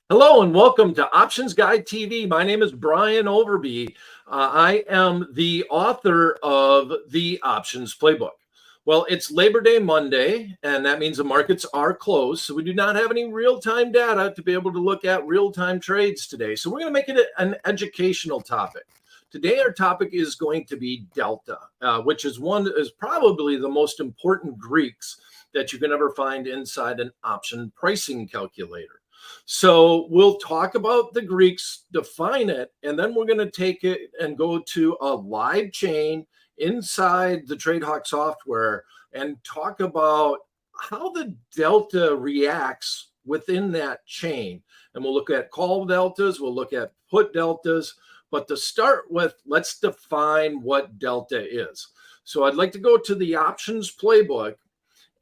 Hello and welcome to Options Guide TV. My name is Brian Overby. I am the author of the Options Playbook. Well, it's Labor Day Monday, and that means the markets are closed. So we do not have any real-time data to be able to look at real-time trades today. So we're going to make it an educational topic. Today, our topic is going to be Delta, which is probably the most important Greeks that you can ever find inside an option pricing calculator. So we'll talk about the Greeks, define it, and then we're going to take it and go to a live chain inside the TradeHawk software and talk about how the delta reacts within that chain. And we'll look at call deltas, we'll look at put deltas, but to start with, let's define what delta is. So I'd like to go to the options playbook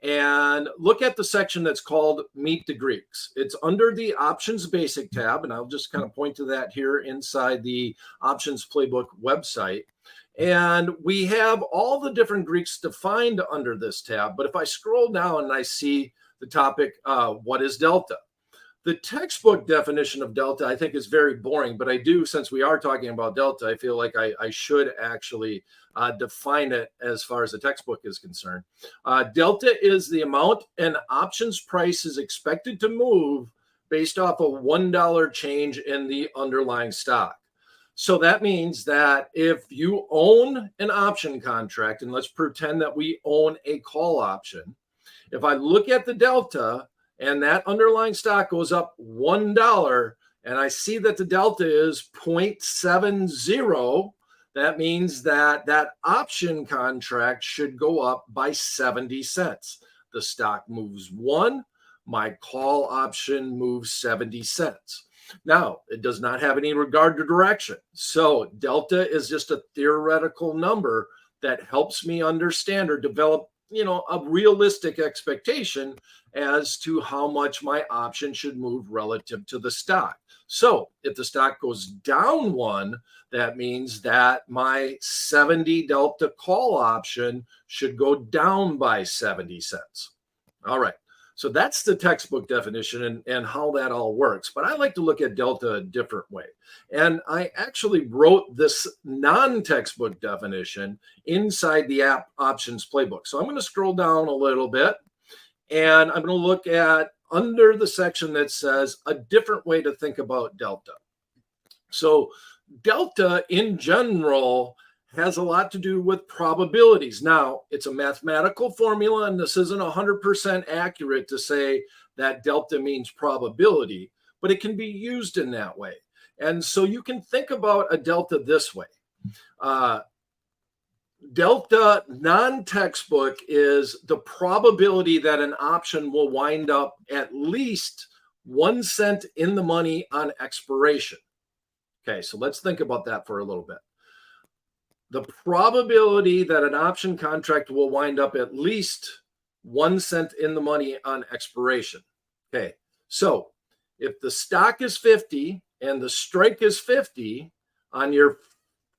and look at the section that's called Meet the Greeks. It's under the Options Basic tab, and I'll just kind of point to that here inside the Options Playbook website. And we have all the different Greeks defined under this tab, but if I scroll down and I see the topic, what is delta? The textbook definition of delta, I think, is very boring, but I do, since we are talking about delta, I feel like I should actually define it as far as the textbook is concerned. Delta is the amount an options price is expected to move based off a $1 change in the underlying stock. So that means that if you own an option contract, and let's pretend that we own a call option, if I look at the delta, and that underlying stock goes up $1, and I see that the delta is 0.70, that means that that option contract should go up by 70 cents. The stock moves 1, my call option moves 70 cents. Now, it does not have any regard to direction. So delta is just a theoretical number that helps me understand or develop a realistic expectation as to how much my option should move relative to the stock. So if the stock goes down 1, that means that my 70 delta call option should go down by 70 cents. All right. So that's the textbook definition and how that all works. But I like to look at delta a different way. And I actually wrote this non-textbook definition inside the app options playbook. So I'm going to scroll down a little bit and I'm going to look at under the section that says a different way to think about delta. So delta in general has a lot to do with probabilities. Now, it's a mathematical formula, and this isn't 100% accurate to say that delta means probability, but it can be used in that way. And so you can think about a delta this way. Delta non-textbook is the probability that an option will wind up at least 1 cent in the money on expiration. Okay, so let's think about that for a little bit. The probability that an option contract will wind up at least 1 cent in the money on expiration. Okay, so if the stock is 50 and the strike is 50 on your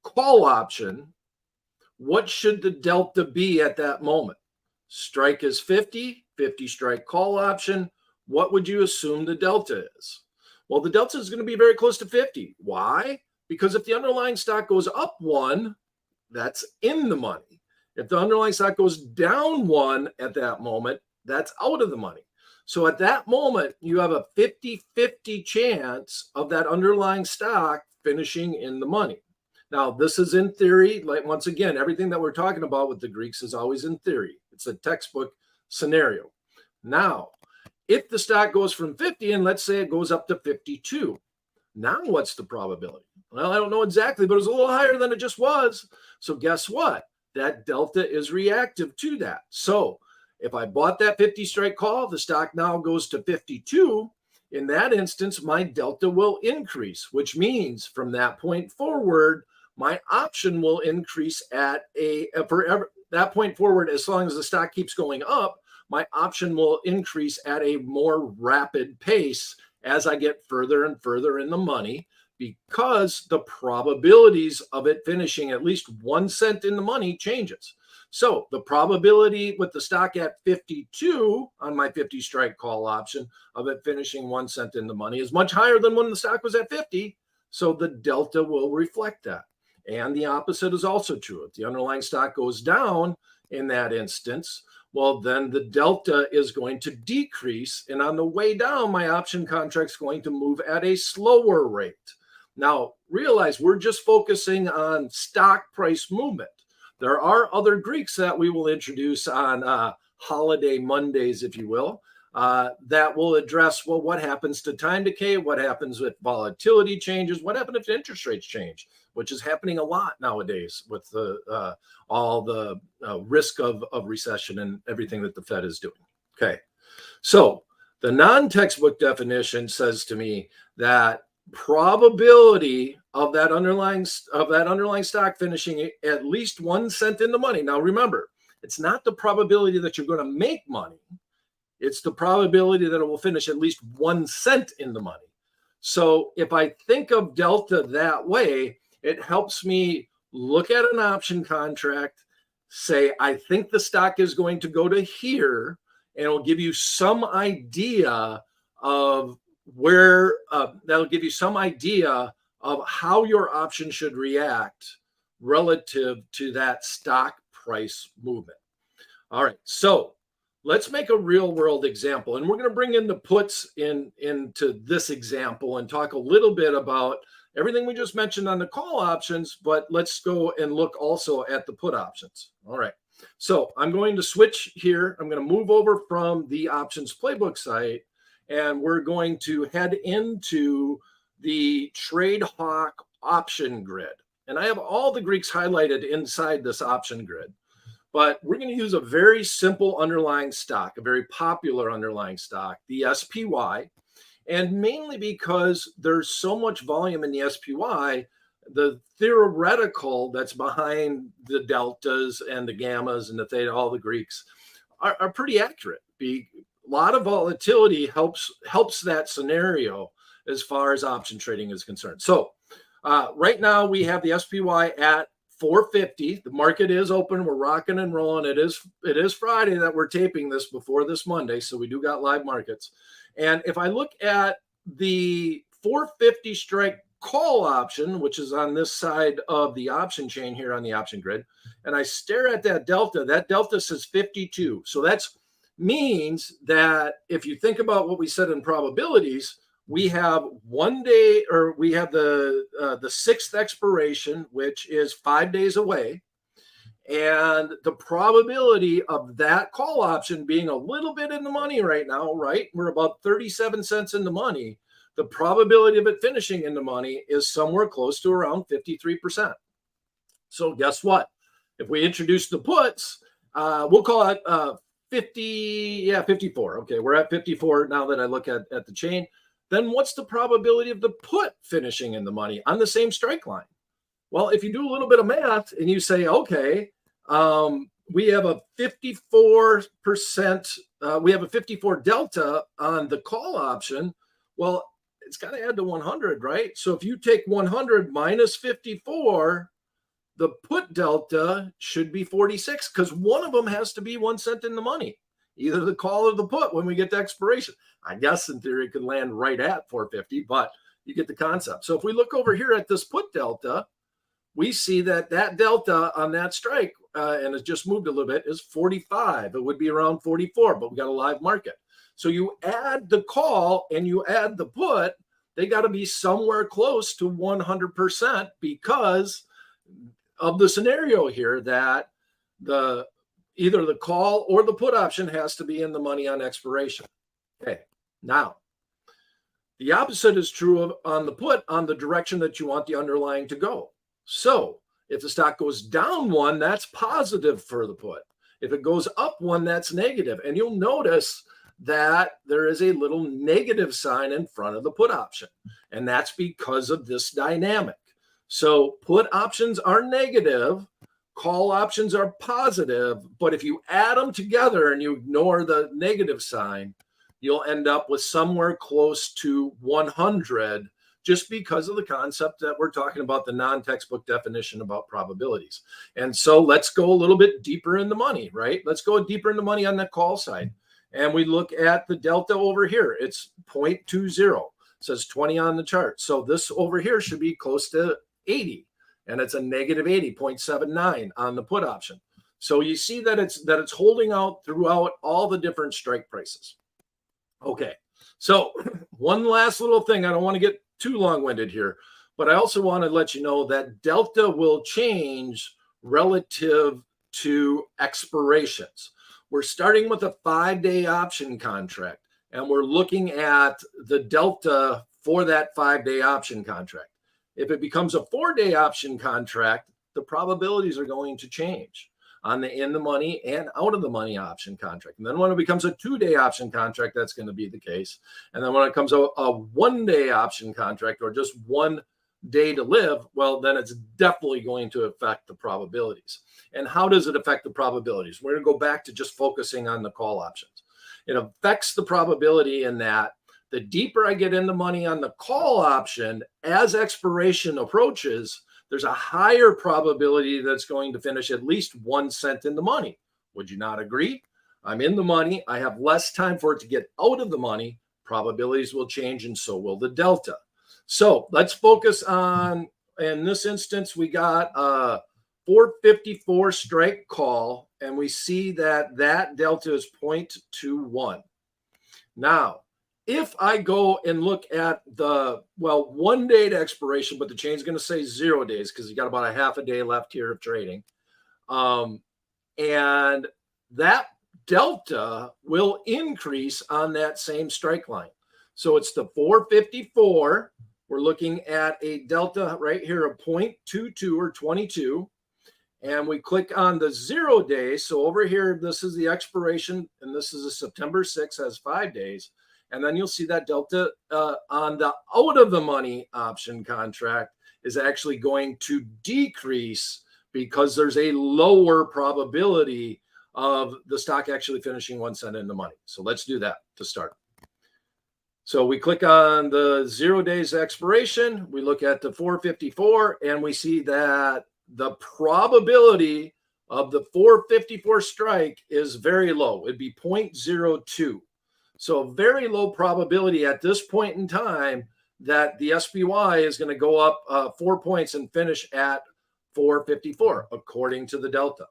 call option, what should the delta be at that moment? Strike is 50, 50 strike call option. What would you assume the delta is? Well, the delta is going to be very close to 50. Why? Because if the underlying stock goes up 1, that's in the money. If the underlying stock goes down 1 at that moment, that's out of the money. So at that moment, you have a 50-50 chance of that underlying stock finishing in the money. Now, this is in theory. Like, once again, everything that we're talking about with the Greeks is always in theory. It's a textbook scenario. Now, if the stock goes from 50 and let's say it goes up to 52, now what's the probability? Well, I don't know exactly, but it's a little higher than it just was. So guess what? That delta is reactive to that. So if I bought that 50 strike call, the stock now goes to 52. In that instance, my delta will increase, which means from that point forward, my option will increase at that point forward. As long as the stock keeps going up, my option will increase at a more rapid pace as I get further and further in the money, because the probabilities of it finishing at least 1 cent in the money changes. So the probability with the stock at 52 on my 50 strike call option of it finishing 1 cent in the money is much higher than when the stock was at 50. So the delta will reflect that. And the opposite is also true. If the underlying stock goes down in that instance, well, then the delta is going to decrease. And on the way down, my option contract's going to move at a slower rate. Now, realize we're just focusing on stock price movement. There are other Greeks that we will introduce on holiday Mondays, if you will, that will address, well, what happens to time decay? What happens with volatility changes? What happens if interest rates change, which is happening a lot nowadays with all the risk of recession and everything that the Fed is doing. Okay, so the non-textbook definition says to me that probability of that underlying stock finishing at least 1 cent in the money. Now remember, it's not the probability that you're going to make money. It's the probability that it will finish at least 1 cent in the money. So if I think of delta that way, it helps me look at an option contract, say, I think the stock is going to go to here, and it'll give you some idea of where that'll give you some idea of how your option should react relative to that stock price movement. All right, so let's make a real world example, and we're going to bring in the puts into this example and talk a little bit about everything we just mentioned on the call options, but let's go and look also at the put options. All right, so I'm going to switch here. I'm going to move over from the options playbook site, and we're going to head into the Trade Hawk option grid. And I have all the Greeks highlighted inside this option grid, but we're going to use a very simple underlying stock, a very popular underlying stock, the SPY. And mainly because there's so much volume in the SPY, the theoretical that's behind the deltas and the gammas and the theta, all the Greeks, are pretty accurate. A lot of volatility helps that scenario as far as option trading is concerned. So right now we have the SPY at 450. The market is open. We're rocking and rolling. It is Friday that we're taping this before this Monday, so we do got live markets. And if I look at the 450 strike call option, which is on this side of the option chain here on the option grid, and I stare at that delta says 52. So that means that if you think about what we said in probabilities, we have 1 day, or we have the 6th expiration, which is 5 days away. And the probability of that call option being a little bit in the money right now, right? We're about 37 cents in the money. The probability of it finishing in the money is somewhere close to around 53%. So guess what? If we introduce the puts, we'll call it 54. Okay, we're at 54 now that I look at the chain. Then what's the probability of the put finishing in the money on the same strike line? Well, if you do a little bit of math and you say, okay, we have a 54%, we have a 54 delta on the call option. Well, it's got to add to 100, right? So if you take 100 minus 54, the put delta should be 46, because one of them has to be 1 cent in the money, either the call or the put when we get to expiration. I guess in theory it could land right at 450, but you get the concept. So if we look over here at this put delta, we see that delta on that strike, and it's just moved a little bit, is 45. It would be around 44, but we got a live market. So you add the call and you add the put, they got to be somewhere close to 100% because of the scenario here that either the call or the put option has to be in the money on expiration. Okay, now the opposite is true on the put, on the direction that you want the underlying to go. So if the stock goes down 1, that's positive for the put. If it goes up 1, that's negative. And you'll notice that there is a little negative sign in front of the put option. And that's because of this dynamic. So put options are negative, call options are positive, but if you add them together and you ignore the negative sign, you'll end up with somewhere close to 100 just because of the concept that we're talking about, the non-textbook definition about probabilities. And so let's go a little bit deeper in the money, right? Let's go deeper in the money on the call side. And we look at the delta over here. It's 0.20. It says 20 on the chart. So this over here should be close to 80. And it's a negative 80.79 on the put option. So you see that it's holding out throughout all the different strike prices. Okay. So one last little thing. I don't want to get too long-winded here, but I also want to let you know that delta will change relative to expirations. We're starting with a 5-day option contract, and we're looking at the delta for that 5-day option contract. If it becomes a 4-day option contract, the probabilities are going to change on the in the money and out of the money option contract. And then when it becomes a 2-day option contract, that's going to be the case. And then when it comes a 1-day option contract, or just 1 day to live, well, then it's definitely going to affect the probabilities. And how does it affect the probabilities? We're going to go back to just focusing on the call options. It affects the probability in that the deeper I get in the money on the call option, as expiration approaches, there's a higher probability that's going to finish at least 1 cent in the money. Would you not agree? I'm in the money. I have less time for it to get out of the money. Probabilities will change, and so will the delta. So let's focus on, in this instance, we got a 454 strike call, and we see that that delta is 0.21. Now, if I go and look at the, 1 day to expiration, but the chain's going to say 0 days because you got about a half a day left here of trading. And that delta will increase on that same strike line. So it's the 454. We're looking at a delta right here of 0.22 or 22. And we click on the 0 days. So over here, this is the expiration, and this is a September 6th, has 5 days. And then you'll see that delta on the out of the money option contract is actually going to decrease because there's a lower probability of the stock actually finishing 1 cent in the money. So let's do that to start. So we click on the 0 days expiration. We look at the 454, and we see that the probability of the 454 strike is very low. It'd be 0.02. So a very low probability at this point in time that the SPY is going to go up 4 points and finish at 454, according to the delta.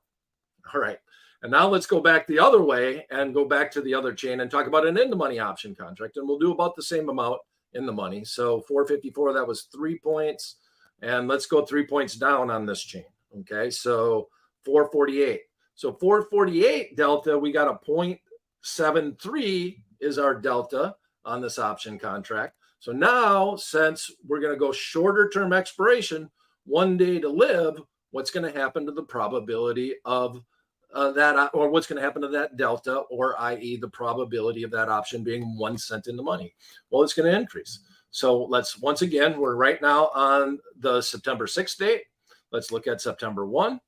All right. And now let's go back the other way and go back to the other chain and talk about an in-the-money option contract. And we'll do about the same amount in the money. So 454, that was 3 points. And let's go 3 points down on this chain. Okay, so 448. So 448 delta, we got a 0.73 is our delta on this option contract. So now, since we're going to go shorter term expiration, 1 day to live, what's going to happen to the probability of that, or what's going to happen to that delta, or i.e. the probability of that option being 1 cent in the money? Well, it's going to increase. So let's, once again, we're right now on the September 6th date. Let's look at September 1,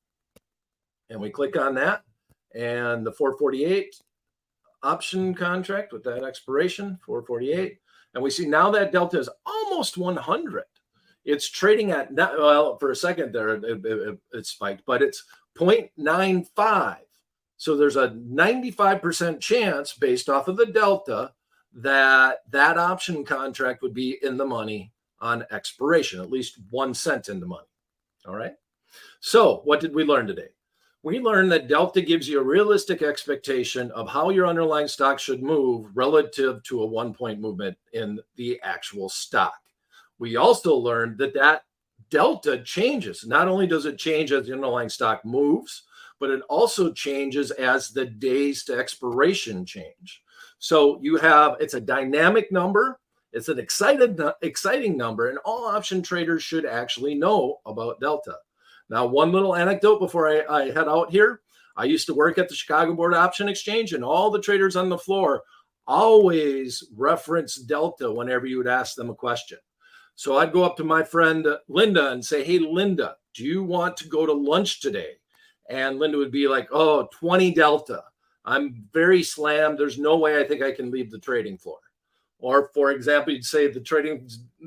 and we click on that, and the 448 option contract with that expiration, 448, and we see now that delta is almost 100. It's trading at, well, for a second there, it spiked, but it's 0.95. So there's a 95% chance based off of the delta that that option contract would be in the money on expiration, at least 1 cent in the money. All right. So what did we learn today? We learned that delta gives you a realistic expectation of how your underlying stock should move relative to a 1 point movement in the actual stock. We also learned that that delta changes. Not only does it change as the underlying stock moves, but it also changes as the days to expiration change. So you have, it's a dynamic number. It's an exciting number, and all option traders should actually know about delta. Now, one little anecdote before I head out here. I used to work at the Chicago Board Option Exchange, and all the traders on the floor always reference delta whenever you would ask them a question. So I'd go up to my friend Linda and say, hey, Linda, do you want to go to lunch today? And Linda would be like, oh, 20 delta. I'm very slammed. There's no way I think I can leave the trading floor. Or, for example, you'd say the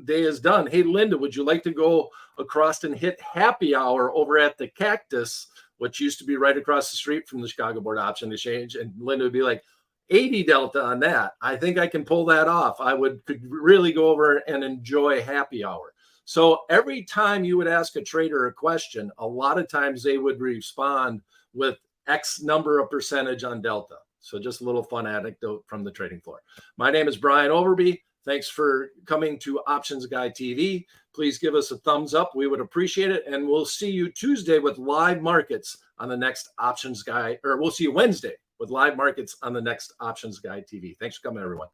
day is done. Hey, Linda, would you like to go across and hit happy hour over at the Cactus, which used to be right across the street from the Chicago Board Option Exchange? And Linda would be like, 80 delta on that. I think I can pull that off. I could really go over and enjoy happy hour. So every time you would ask a trader a question, a lot of times they would respond with X number of percentage on delta. So just a little fun anecdote from the trading floor. My name is Brian Overby. Thanks for coming to Options Guy TV. Please give us a thumbs up. We would appreciate it. And we'll see you Tuesday with live markets on the next Options Guy, or we'll see you Wednesday with live markets on the next Options Guy TV. Thanks for coming, everyone.